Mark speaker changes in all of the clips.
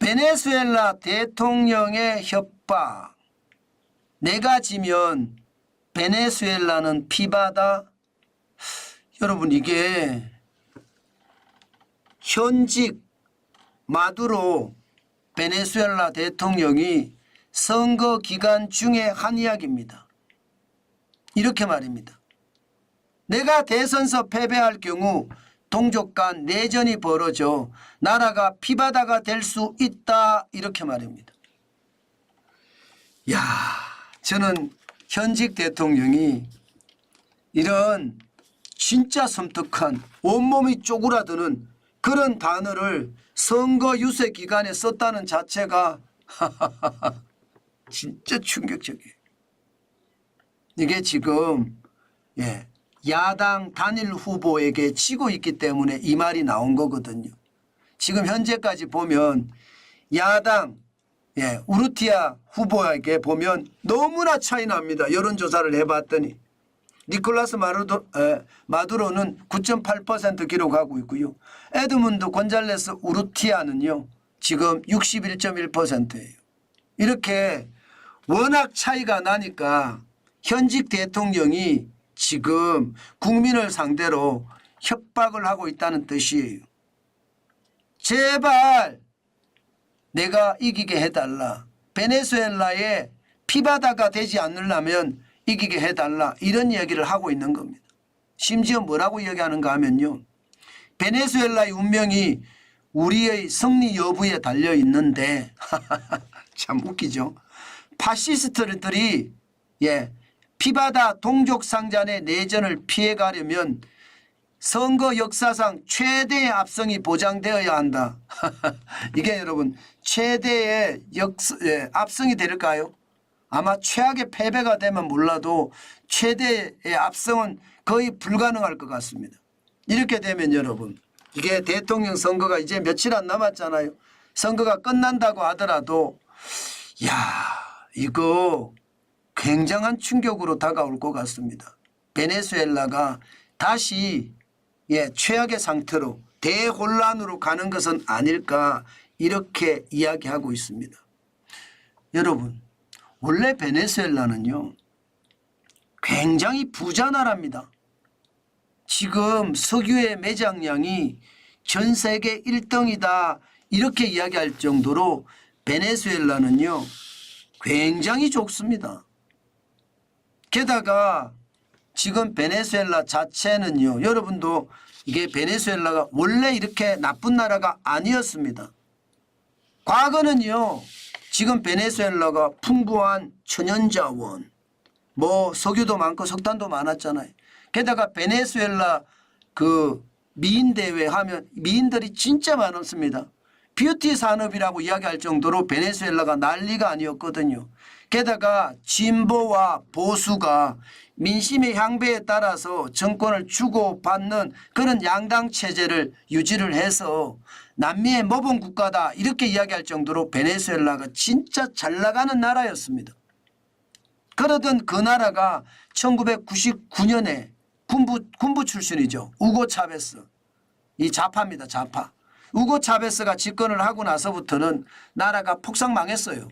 Speaker 1: 베네수엘라 대통령의 협박. 내가 지면 베네수엘라는 피바다. 여러분, 이게 현직 마두로 베네수엘라 대통령이 선거 기간 중에 한 이야기입니다. 이렇게 말입니다. 내가 대선에서 패배할 경우 동족 간 내전이 벌어져 나라가 피바다가 될 수 있다. 이렇게 말입니다. 야, 저는 현직 대통령이 이런 진짜 섬뜩한 온몸이 쪼그라드는 그런 단어를 선거 유세 기간에 썼다는 자체가 진짜 충격적이에요. 이게 지금 야당 단일 후보에게 지고 있기 때문에 이 말이 나온 거거든요. 지금 현재까지 보면 야당 우르티아 후보에게 보면 너무나 차이 납니다. 여론조사를 해봤더니 니콜라스 마두로는 9.8% 기록하고 있고요. 에드문드 곤잘레스 우르티아는요 지금 61.1%예요. 이렇게 워낙 차이가 나니까 현직 대통령이 지금 국민을 상대로 협박을 하고 있다는 뜻이에요. 제발 내가 이기게 해달라. 베네수엘라의 피바다가 되지 않으려면 이기게 해달라. 이런 얘기를 하고 있는 겁니다. 심지어 뭐라고 이야기하는가 하면요. 베네수엘라의 운명이 우리의 승리 여부에 달려 있는데 참 웃기죠. 파시스트들이 피바다 동족 상잔의 내전을 피해가려면 선거 역사상 최대의 압승이 보장되어야 한다. 이게 여러분 최대의 압승이 될까요? 아마 최악의 패배가 되면 몰라도 최대의 압승은 거의 불가능할 것 같습니다. 이렇게 되면 여러분 이게 대통령 선거가 이제 며칠 안 남았잖아요. 선거가 끝난다고 하더라도 이거 굉장한 충격으로 다가올 것 같습니다. 베네수엘라가 다시 최악의 상태로 대혼란으로 가는 것은 아닐까 이렇게 이야기하고 있습니다. 여러분 원래 베네수엘라는요 굉장히 부자 나라입니다. 지금 석유의 매장량이 전 세계 1등이다 이렇게 이야기할 정도로 베네수엘라는요 굉장히 좋습니다. 게다가 지금 베네수엘라 자체는요 여러분도 이게 베네수엘라가 원래 이렇게 나쁜 나라가 아니었습니다. 과거는요 지금 베네수엘라가 풍부한 천연자원 석유도 많고 석탄도 많았잖아요. 게다가 베네수엘라 그 미인대회 하면 미인들이 진짜 많았습니다. 뷰티 산업이라고 이야기할 정도로 베네수엘라가 난리가 아니었거든요. 게다가 진보와 보수가 민심의 향배에 따라서 정권을 주고받는 그런 양당 체제를 유지를 해서 남미의 모범 국가다 이렇게 이야기할 정도로 베네수엘라가 진짜 잘 나가는 나라였습니다. 그러던 그 나라가 1999년에 군부 출신이죠. 우고 차베스. 이 좌파입니다. 좌파. 우고 차베스가 집권을 하고 나서부터는 나라가 폭삭 망했어요.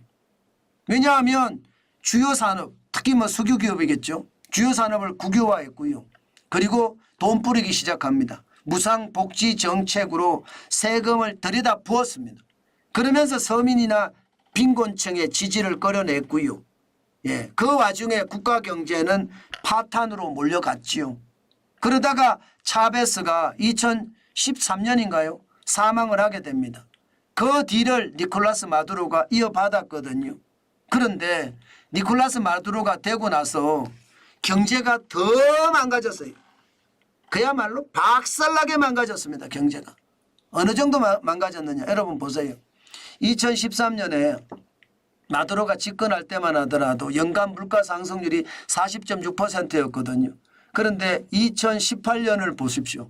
Speaker 1: 왜냐하면 주요 산업 특히 석유 기업이겠죠. 주요 산업을 국유화했고요. 그리고 돈 뿌리기 시작합니다. 무상복지 정책으로 세금을 들여다 부었습니다. 그러면서 서민이나 빈곤층의 지지를 끌어냈고요. 그 와중에 국가 경제는 파탄으로 몰려갔지요. 그러다가 차베스가 2013년인가요? 사망을 하게 됩니다. 그 뒤를 니콜라스 마두로가 이어받았거든요. 그런데 니콜라스 마두로가 되고 나서 경제가 더 망가졌어요. 그야말로 박살나게 망가졌습니다. 경제가. 어느 정도 망가졌느냐. 여러분 보세요. 2013년에 마두로가 집권할 때만 하더라도 연간 물가 상승률이 40.6%였거든요. 그런데 2018년을 보십시오.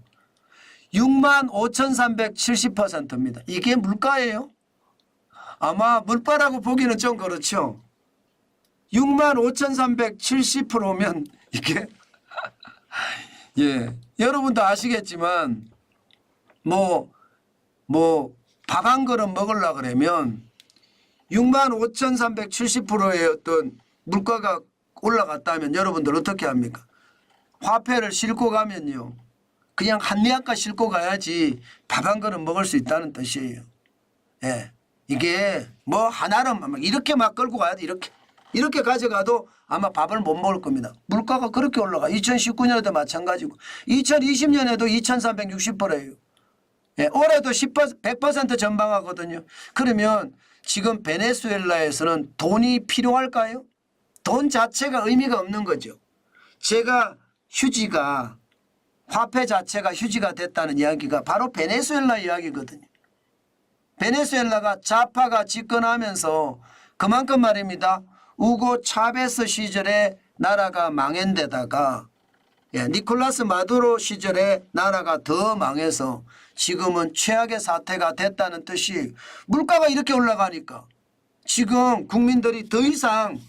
Speaker 1: 65,370%입니다. 이게 물가예요? 아마 물가라고 보기는 좀 그렇죠. 65,370%면 이게 여러분도 아시겠지만 밥 한 그릇 먹으려고 그러면 65,370%의 어떤 물가가 올라갔다면 여러분들 어떻게 합니까? 화폐를 싣고 가면요. 그냥 한리학가 싣고 가야지 밥 한 그릇 먹을 수 있다는 뜻이에요. 예. 이게 뭐 하나는 막 이렇게 막 끌고 가야 돼. 이렇게 가져가도 아마 밥을 못 먹을 겁니다. 물가가 그렇게 올라가. 2019년에도 마찬가지고 2020년에도 2,360%예요. 예. 올해도 100% 전방하거든요. 그러면 지금 베네수엘라에서는 돈이 필요할까요? 돈 자체가 의미가 없는 거죠. 제가 휴지가 화폐 자체가 휴지가 됐다는 이야기가 바로 베네수엘라 이야기거든요. 베네수엘라가 좌파가 집권하면서 그만큼 말입니다. 우고 차베스 시절에 나라가 망한 데다가 니콜라스 마두로 시절에 나라가 더 망해서 지금은 최악의 사태가 됐다는 뜻이 물가가 이렇게 올라가니까 지금 국민들이 더 이상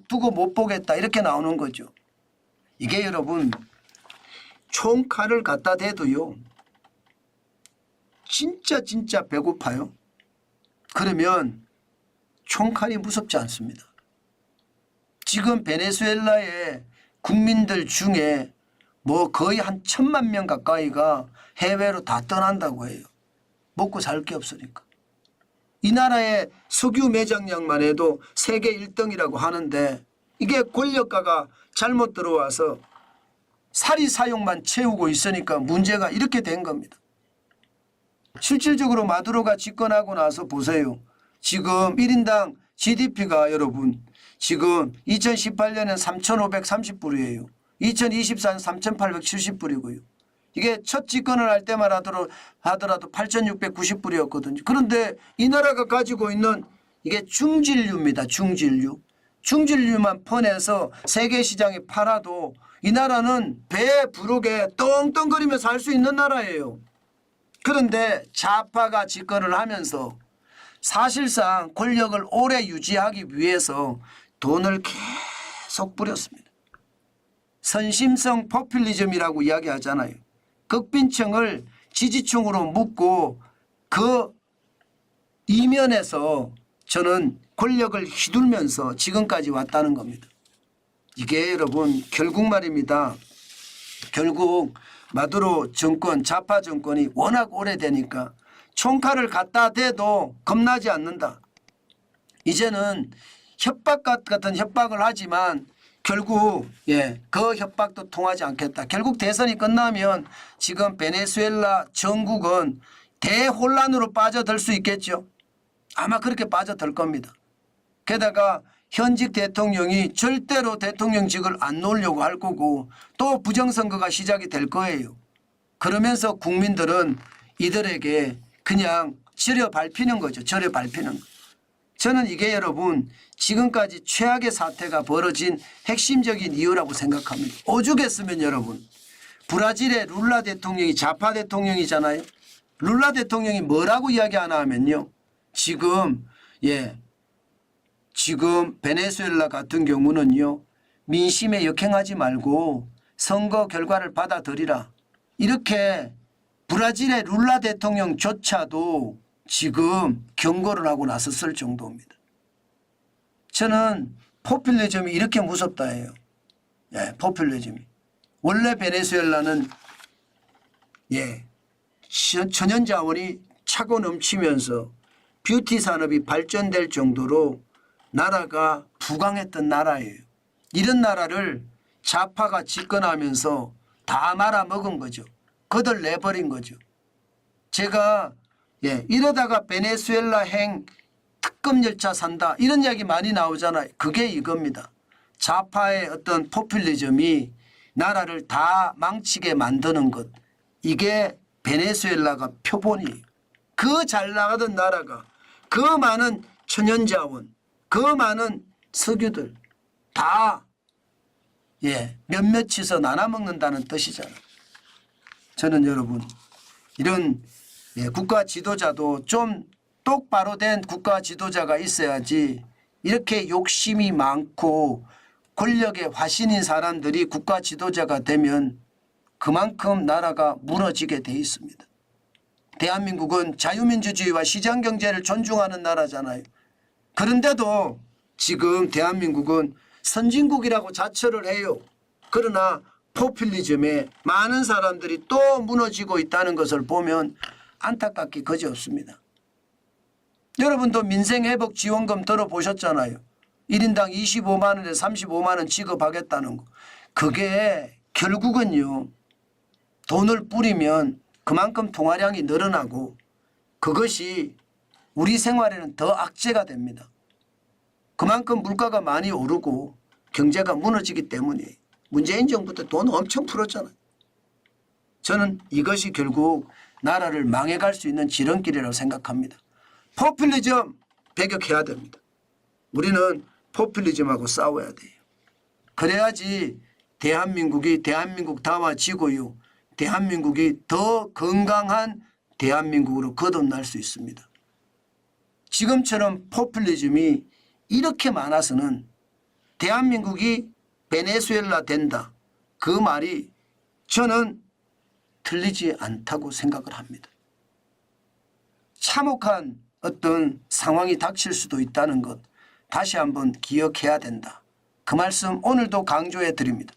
Speaker 1: 두고 못 보겠다 이렇게 나오는 거죠. 이게 여러분 총칼을 갖다 대도요. 진짜 배고파요. 그러면 총칼이 무섭지 않습니다. 지금 베네수엘라의 국민들 중에 뭐 거의 한 1,000만 명 가까이가 해외로 다 떠난다고 해요. 먹고 살 게 없으니까. 이 나라의 석유 매장량만 해도 세계 1등이라고 하는데 이게 권력가가 잘못 들어와서 사리 사욕만 채우고 있으니까 문제가 이렇게 된 겁니다. 실질적으로 마두로가 집권하고 나서 보세요. 지금 1인당 GDP가 여러분 지금 2018년엔 3,530불이에요. 2024년 3,870불이고요. 이게 첫 집권을 할 때만 하더라도 8,690불이었거든요. 그런데 이 나라가 가지고 있는 이게 중진류입니다. 중진류. 중진류만 퍼내서 세계 시장에 팔아도 이 나라는 배 부르게 떵떵거리면서 살 수 있는 나라예요. 그런데 좌파가 집권을 하면서 사실상 권력을 오래 유지하기 위해서 돈을 계속 뿌렸습니다. 선심성 포퓰리즘이라고 이야기하잖아요. 극빈층을 지지층으로 묶고 그 이면에서 저는 권력을 휘둘면서 지금까지 왔다는 겁니다. 이게 여러분 결국 말입니다. 결국 마두로 정권, 좌파 정권이 워낙 오래되니까 총칼을 갖다 대도 겁나지 않는다. 이제는 협박 같은 협박을 하지만 결국 그 협박도 통하지 않겠다. 결국 대선이 끝나면 지금 베네수엘라 정국은 대혼란으로 빠져들 수 있겠죠. 아마 그렇게 빠져들 겁니다. 게다가 현직 대통령이 절대로 대통령직을 안 놓으려고 할 거고 또 부정선거가 시작이 될 거예요. 그러면서 국민들은 이들에게 그냥 절여 밟히는 거죠. 절여 밟히는 거. 저는 이게 여러분 지금까지 최악의 사태가 벌어진 핵심적인 이유라고 생각합니다. 오죽했으면 여러분 브라질의 룰라 대통령이 좌파 대통령이잖아요. 룰라 대통령이 뭐라고 이야기하나 하면요. 지금 베네수엘라 같은 경우는요. 민심에 역행하지 말고 선거 결과를 받아들이라. 이렇게 브라질의 룰라 대통령조차도 지금 경고를 하고 나섰을 정도입니다. 저는 포퓰리즘이 이렇게 무섭다 해요. 포퓰리즘이. 원래 베네수엘라는 천연자원이 차고 넘치면서 뷰티 산업이 발전될 정도로 나라가 부강했던 나라예요. 이런 나라를 좌파가 집권하면서 다 말아먹은 거죠. 거덜내버린 거죠. 제가 이러다가 베네수엘라행 특급 열차 산다 이런 이야기 많이 나오잖아요. 그게 이겁니다. 좌파의 어떤 포퓰리즘이 나라를 다 망치게 만드는 것. 이게 베네수엘라가 표본이에요. 그 잘 나가던 나라가 그 많은 천연자원 그 많은 석유들 다 몇몇이서 나눠먹는다는 뜻이잖아요. 저는 여러분 이런 국가 지도자도 좀 똑바로 된 국가 지도자가 있어야지 이렇게 욕심이 많고 권력에 화신인 사람들이 국가 지도자가 되면 그만큼 나라가 무너지게 돼 있습니다. 대한민국은 자유민주주의와 시장경제를 존중하는 나라잖아요. 그런데도 지금 대한민국은 선진국이라고 자처를 해요. 그러나 포퓰리즘에 많은 사람들이 또 무너지고 있다는 것을 보면 안타깝기 그지없습니다. 여러분도 민생회복지원금 들어보셨잖아요. 1인당 25만 원에 35만 원 지급하겠다는 거. 그게 결국은요. 돈을 뿌리면 그만큼 통화량이 늘어나고 그것이 우리 생활에는 더 악재가 됩니다. 그만큼 물가가 많이 오르고 경제가 무너지기 때문에 문재인 정부 때 돈 엄청 풀었잖아요. 저는 이것이 결국 나라를 망해갈 수 있는 지름길이라고 생각합니다. 포퓰리즘 배격해야 됩니다. 우리는 포퓰리즘하고 싸워야 돼요. 그래야지 대한민국 다워지고요. 대한민국이 더 건강한 대한민국으로 거듭날 수 있습니다. 지금처럼 포퓰리즘이 이렇게 많아서는 대한민국이 베네수엘라 된다. 그 말이 저는 틀리지 않다고 생각을 합니다. 참혹한 어떤 상황이 닥칠 수도 있다는 것 다시 한번 기억해야 된다. 그 말씀 오늘도 강조해 드립니다.